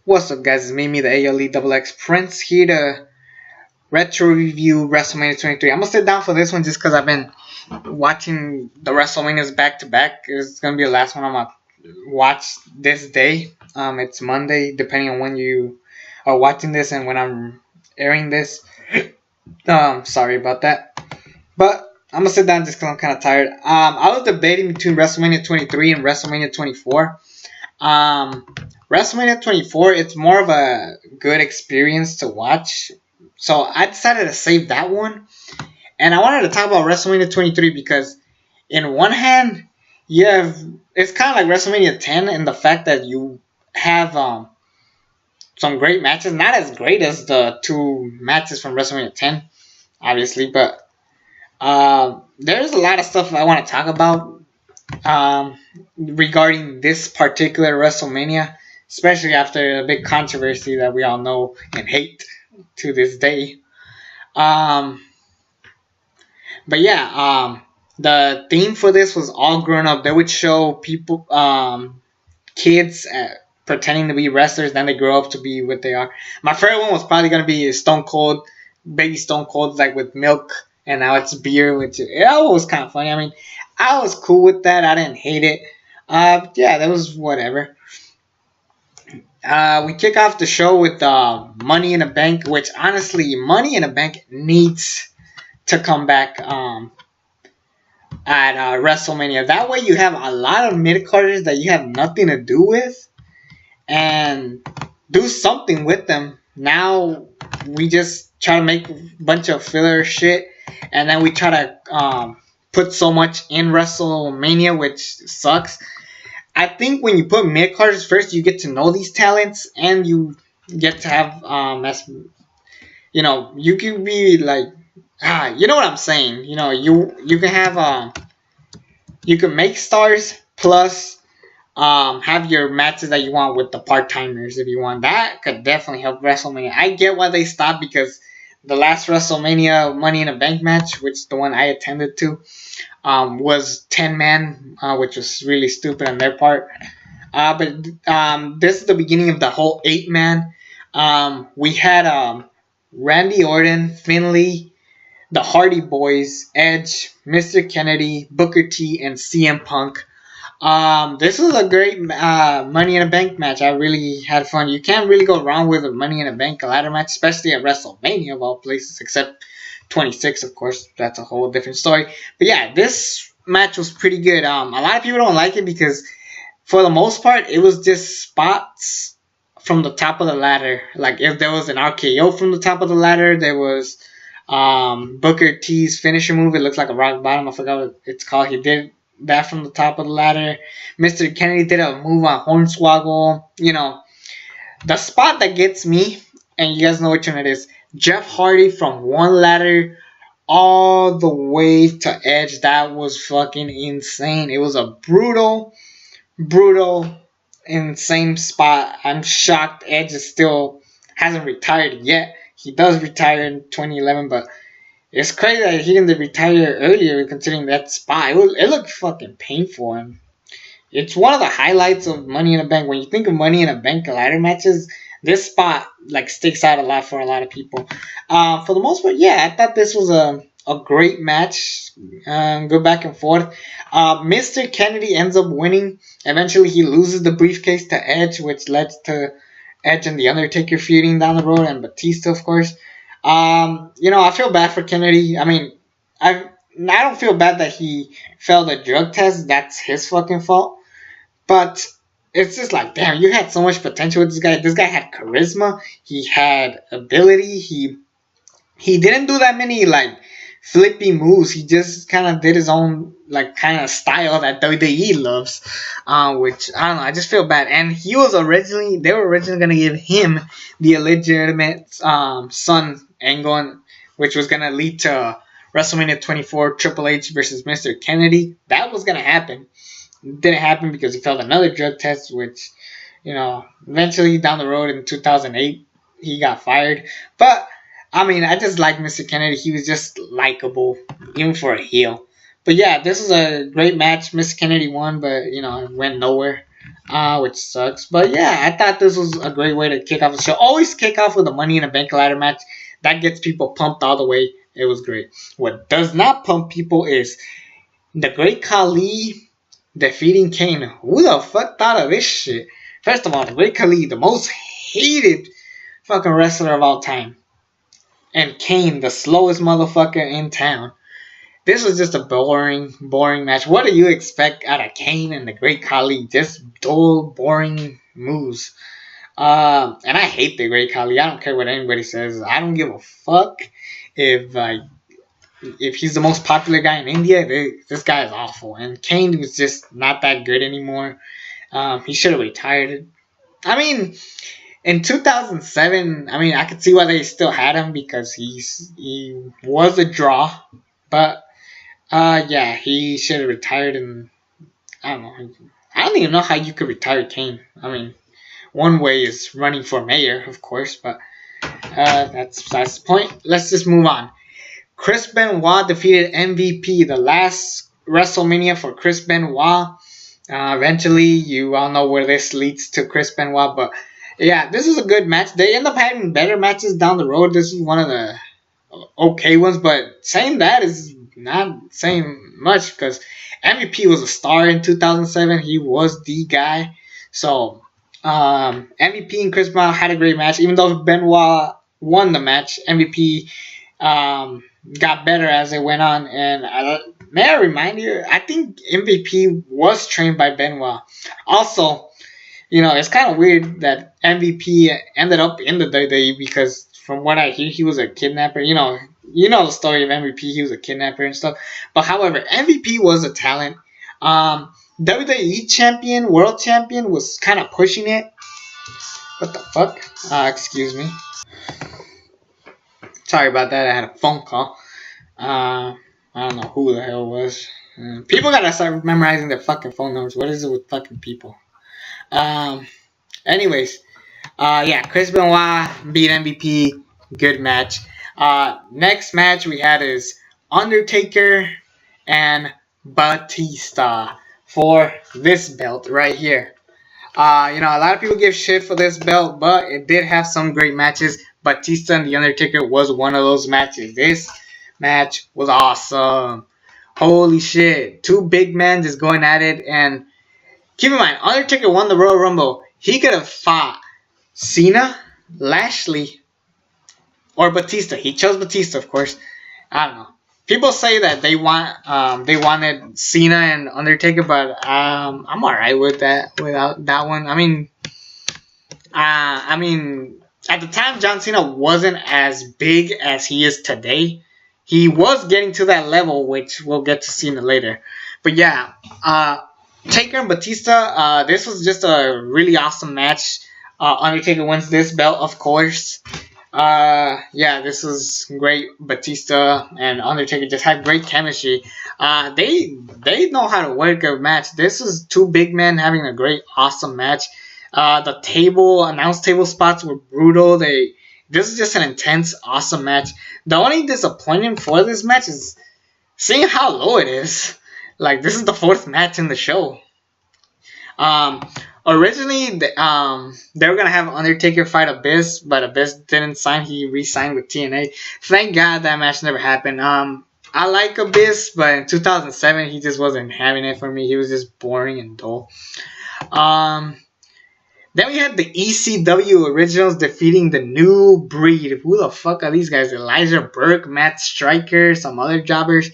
What's up, guys? It's me, the ALE Prince, here to retro review WrestleMania 23. I'm gonna sit down for this one just because I've been watching the WrestleManias back to back. It's gonna be the last one I'm gonna watch this day. It's Monday, depending on when you are watching this and when I'm airing this. Sorry about that. But I'm gonna sit down just because I'm kind of tired. I was debating between WrestleMania 23 and WrestleMania 24. WrestleMania 24, it's more of a good experience to watch. So I decided to save that one. And I wanted to talk about WrestleMania 23 because, in one hand, you have it's kind of like WrestleMania 10 in the fact that you have some great matches. Not as great as the two matches from WrestleMania 10, obviously, but there's a lot of stuff I want to talk about regarding this particular WrestleMania, especially after a big controversy that we all know and hate to this day. Um, but yeah, the theme for this was all grown up. They would show people, kids pretending to be wrestlers, then they grow up to be what they are. My favorite one was probably gonna be Stone Cold, baby Stone Cold, like with milk, and now it's beer, which that was kind of funny. I mean, I was cool with that. I didn't hate it. Yeah, that was whatever. We kick off the show with Money in a Bank, which honestly, Money in a Bank needs to come back at WrestleMania. That way, you have a lot of mid carders that you have nothing to do with, and do something with them. Now we just try to make a bunch of filler shit, and then we try to put so much in WrestleMania, which sucks. I think when you put mid carders first, you get to know these talents, and you get to have you can be like you know what I'm saying. You can have you can make stars plus have your matches that you want with the part timers if you want. That could definitely help WrestleMania. I get why they stopped because the last WrestleMania Money in a Bank match, which the one I attended to, was 10-man, which was really stupid on their part. But this is the beginning of the whole 8-man. We had Randy Orton, Finlay, the Hardy Boys, Edge, Mr. Kennedy, Booker T, and CM Punk. This was a great Money in a Bank match. I really had fun. You can't really go wrong with a Money in a Bank ladder match, especially at WrestleMania of all places, except 26, of course. That's a whole different story. But yeah, this match was pretty good. A lot of people don't like it because, for the most part, it was just spots from the top of the ladder. Like, if there was an RKO from the top of the ladder, there was Booker T's finisher move. It looks like a rock bottom. I forgot what it's called. He did that from the top of the ladder. Mr. Kennedy did a move on Hornswoggle. The spot that gets me, and you guys know which one it is, Jeff Hardy from one ladder all the way to Edge. That was fucking insane. It was a brutal, insane spot. I'm shocked Edge is still hasn't retired yet. He does retire in 2011, but it's crazy that he didn't retire earlier considering that spot. It looked fucking painful, and it's one of the highlights of Money in a Bank. When you think of Money in a Bank ladder matches, this spot sticks out a lot for a lot of people. For the most part, yeah, I thought this was a great match. Go back and forth. Mr. Kennedy ends up winning. Eventually, he loses the briefcase to Edge, which led to Edge and The Undertaker feuding down the road, and Batista, of course. I feel bad for Kennedy. I mean, I don't feel bad that he failed a drug test. That's his fucking fault. But it's just like, damn, you had so much potential with this guy. This guy had charisma. He had ability. He didn't do that many flippy moves. He just kind of did his own kind of style that WWE loves, which I don't know. I just feel bad. And they were originally gonna give him the illegitimate son angle, which was gonna lead to WrestleMania 24 Triple H versus Mr. Kennedy. That was gonna happen. It didn't happen because he failed another drug test, which eventually down the road in 2008 he got fired. But I mean, I just like Mr. Kennedy. He was just likable, even for a heel. But yeah, this is a great match. Mr. Kennedy won, but it went nowhere. which sucks. But yeah, I thought this was a great way to kick off the show. Always kick off with a Money in a Bank ladder match. That gets people pumped all the way. It was great. What does not pump people is the Great Khali defeating Kane. Who the fuck thought of this shit? First of all, the Great Khali, the most hated fucking wrestler of all time. And Kane, the slowest motherfucker in town. This was just a boring match. What do you expect out of Kane and the Great Khali? Just dull, boring moves. And I hate the Great Khali. I don't care what anybody says. I don't give a fuck if he's the most popular guy in India. This guy is awful. And Kane was just not that good anymore. He should have retired. I mean, in 2007, I mean, I could see why they still had him because he was a draw. But yeah, he should have retired. And I don't know. I don't even know how you could retire Kane. I mean, one way is running for mayor, of course, but that's the point. Let's just move on. Chris Benoit defeated MVP, the last WrestleMania for Chris Benoit. Eventually, you all know where this leads to Chris Benoit, but yeah, this is a good match. They end up having better matches down the road. This is one of the okay ones, but saying that is not saying much because MVP was a star in 2007. He was the guy. So MVP and Chris Benoit had a great match. Even though Benoit won the match, MVP got better as it went on. And may I remind you, I think MVP was trained by Benoit. Also, you know, it's kind of weird that MVP ended up in the WWE because from what I hear, he was a kidnapper. You know the story of MVP. He was a kidnapper and stuff. But however, MVP was a talent. WWE champion, world champion was kind of pushing it. What the fuck? Excuse me. Sorry about that. I had a phone call. I don't know who the hell it was. People gotta start memorizing their fucking phone numbers. What is it with fucking people? Anyways. Yeah, Chris Benoit beat MVP. Good match. Next match we had is Undertaker and Batista for this belt right here. A lot of people give shit for this belt, but it did have some great matches. Batista and The Undertaker was one of those matches. This match was awesome. Holy shit. Two big men just going at it. And keep in mind, Undertaker won the Royal Rumble. He could have fought Cena, Lashley, or Batista. He chose Batista, of course. I don't know. People say that they wanted Cena and Undertaker, but I'm alright with that. Without that one, I mean, at the time, John Cena wasn't as big as he is today. He was getting to that level, which we'll get to Cena later. But yeah, Taker and Batista. This was just a really awesome match. Undertaker wins this belt, of course. Yeah, this was great. Batista and Undertaker just had great chemistry. They know how to work a match. This was two big men having a great, awesome match. The announce table spots were brutal. This is just an intense, awesome match. The only disappointment for this match is seeing how low it is. Like, this is the fourth match in the show. Originally, they were gonna have Undertaker fight Abyss, but Abyss didn't sign. He re-signed with TNA. Thank God that match never happened. I like Abyss, but in 2007 he just wasn't having it for me. He was just boring and dull. Then we had the ECW originals defeating the New Breed. Who the fuck are these guys? Elijah Burke, Matt Striker, some other jobbers.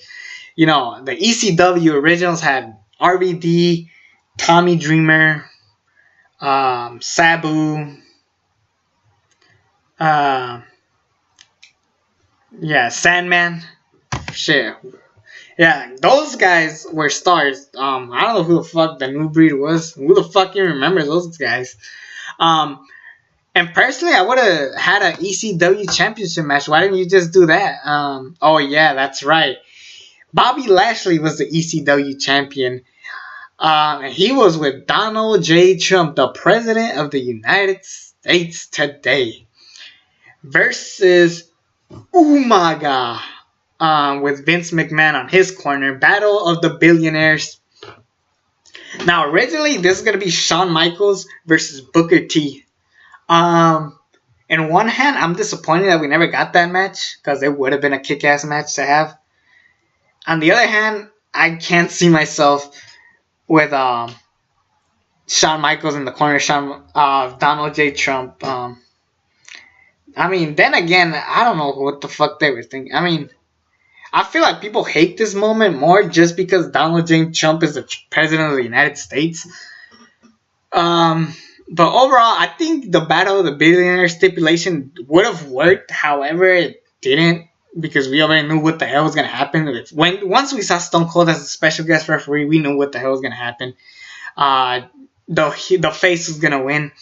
The ECW originals had RVD, Tommy Dreamer, Sabu, Sandman. Shit. Yeah, those guys were stars. I don't know who the fuck the New Breed was. Who the fuck even remembers those guys? And personally, I would have had an ECW championship match. Why didn't you just do that? Oh yeah, that's right. Bobby Lashley was the ECW champion. He was with Donald J. Trump, the President of the United States today, versus Umaga, with Vince McMahon on his corner. Battle of the Billionaires. Now, originally, this is going to be Shawn Michaels versus Booker T. In one hand, I'm disappointed that we never got that match because it would have been a kick-ass match to have. On the other hand, I can't see myself with Shawn Michaels in the corner, Donald J. Trump. I mean, then again, I don't know what the fuck they were thinking. I mean, I feel like people hate this moment more just because Donald J. Trump is the president of the United States. But overall, I think the Battle of the Billionaires stipulation would have worked. However, it didn't because we already knew what the hell was gonna happen. Once we saw Stone Cold as a special guest referee, we knew what the hell was gonna happen. The face was gonna win.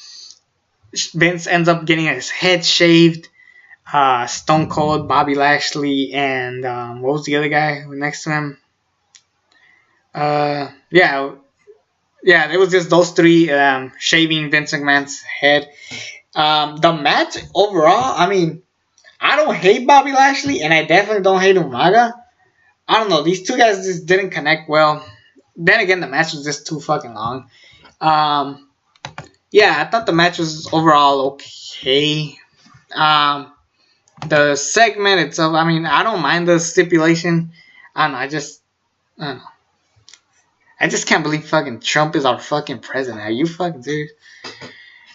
Vince ends up getting his head shaved. Stone Cold, Bobby Lashley, and what was the other guy next to him? Yeah, it was just those three shaving Vince McMahon's head. The match overall, I mean, I don't hate Bobby Lashley, and I definitely don't hate Umaga. I don't know, these two guys just didn't connect well. Then again, the match was just too fucking long. Yeah, I thought the match was overall okay. The segment itself, I mean, I don't mind the stipulation. I don't know, I don't know. I just can't believe fucking Trump is our fucking president. Are you fucking serious?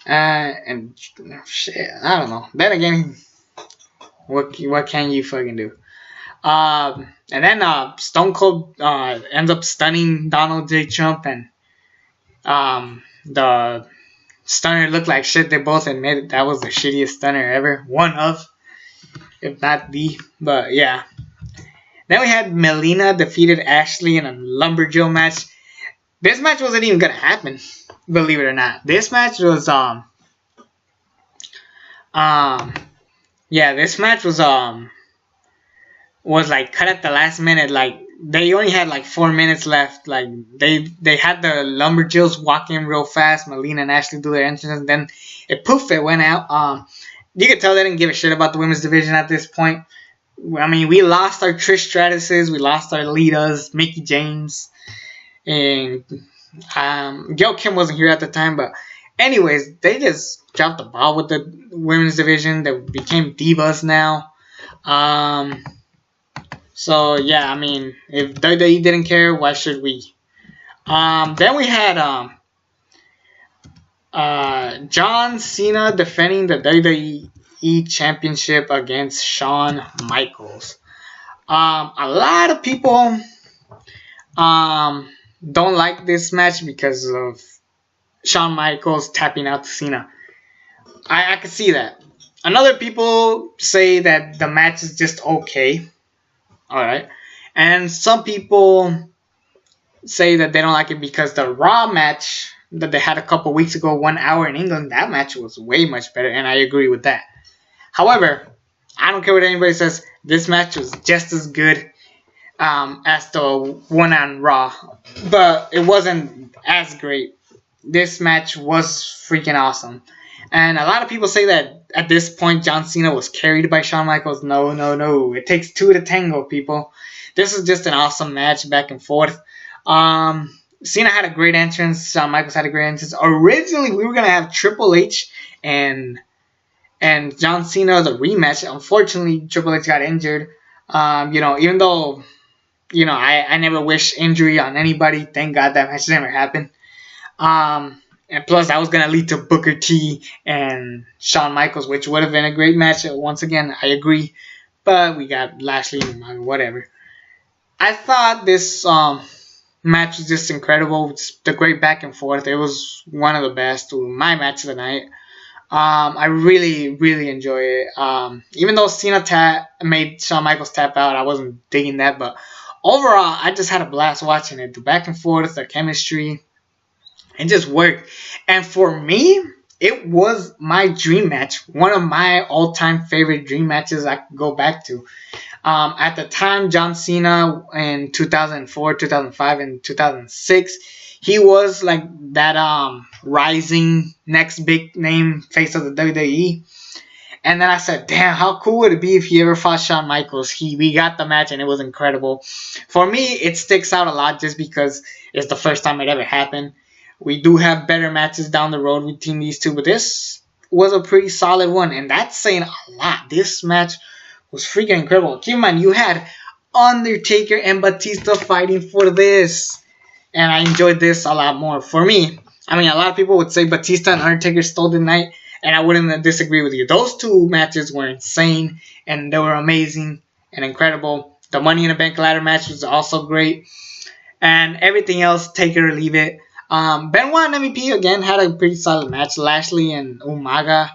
And shit, I don't know. Then again, what can you fucking do? And then Stone Cold ends up stunning Donald J. Trump, and the stunner looked like shit. They both admitted that was the shittiest stunner ever. One of, if not the. But yeah. Then we had Melina defeated Ashley in a Lumberjill match. This match wasn't even gonna happen, believe it or not. This match was this match was like cut at the last minute. Like they only had like 4 minutes left. Like they had the Lumberjills walk in real fast. Melina and Ashley do their entrance, and then it went out. You could tell they didn't give a shit about the women's division at this point. I mean, we lost our Trish Stratuses, we lost our Litas, Mickie James, and Gail Kim wasn't here at the time. But anyways, they just dropped the ball with the women's division. They became divas now. So yeah, I mean, if WWE didn't care, why should we? Then we had John Cena defending the WWE Championship against Shawn Michaels. A lot of people don't like this match because of Shawn Michaels tapping out to Cena. I can see that. Another people say that the match is just okay. Alright. And some people say that they don't like it because the Raw match that they had a couple weeks ago, 1 hour in England, that match was way much better, and I agree with that. However, I don't care what anybody says, this match was just as good as the one on Raw, but it wasn't as great. This match was freaking awesome. And a lot of people say that at this point John Cena was carried by Shawn Michaels. No. It takes two to tango, people. This is just an awesome match back and forth. Cena had a great entrance. Shawn Michaels had a great entrance. Originally, we were going to have Triple H and John Cena the rematch. Unfortunately, Triple H got injured. Even though, I never wish injury on anybody. Thank God that match never happened. And plus, that was going to lead to Booker T and Shawn Michaels, which would have been a great match. Once again, I agree. But we got Lashley and whatever. I thought this match was just incredible. It's the great back and forth. It was one of the best. My match of the night. I really, really enjoy it. Even though Cena made Shawn Michaels tap out, I wasn't digging that. But overall, I just had a blast watching it. The back and forth, the chemistry. It just worked. And for me, it was my dream match. One of my all-time favorite dream matches I could go back to. At the time, John Cena in 2004, 2005, and 2006, he was like that rising next big name face of the WWE. And then I said, damn, how cool would it be if he ever fought Shawn Michaels? We got the match and it was incredible. For me, it sticks out a lot just because it's the first time it ever happened. We do have better matches down the road between these two, but this was a pretty solid one, and that's saying a lot. This match was freaking incredible. Keep in mind, you had Undertaker and Batista fighting for this, and I enjoyed this a lot more. For me, I mean, a lot of people would say Batista and Undertaker stole the night, and I wouldn't disagree with you. Those two matches were insane, and they were amazing and incredible. The Money in the Bank ladder match was also great, and everything else, take it or leave it. Benoit and MVP again had a pretty solid match. Lashley and Umaga,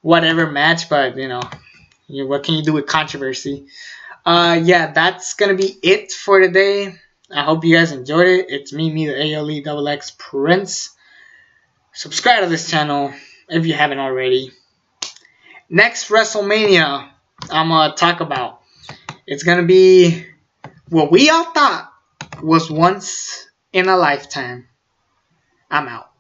whatever match, but what can you do with controversy? Yeah, that's gonna be it for today. I hope you guys enjoyed it. It's me, the AOLE XX Prince. Subscribe to this channel if you haven't already. Next WrestleMania I'm gonna talk about. It's gonna be what we all thought was once in a lifetime. I'm out.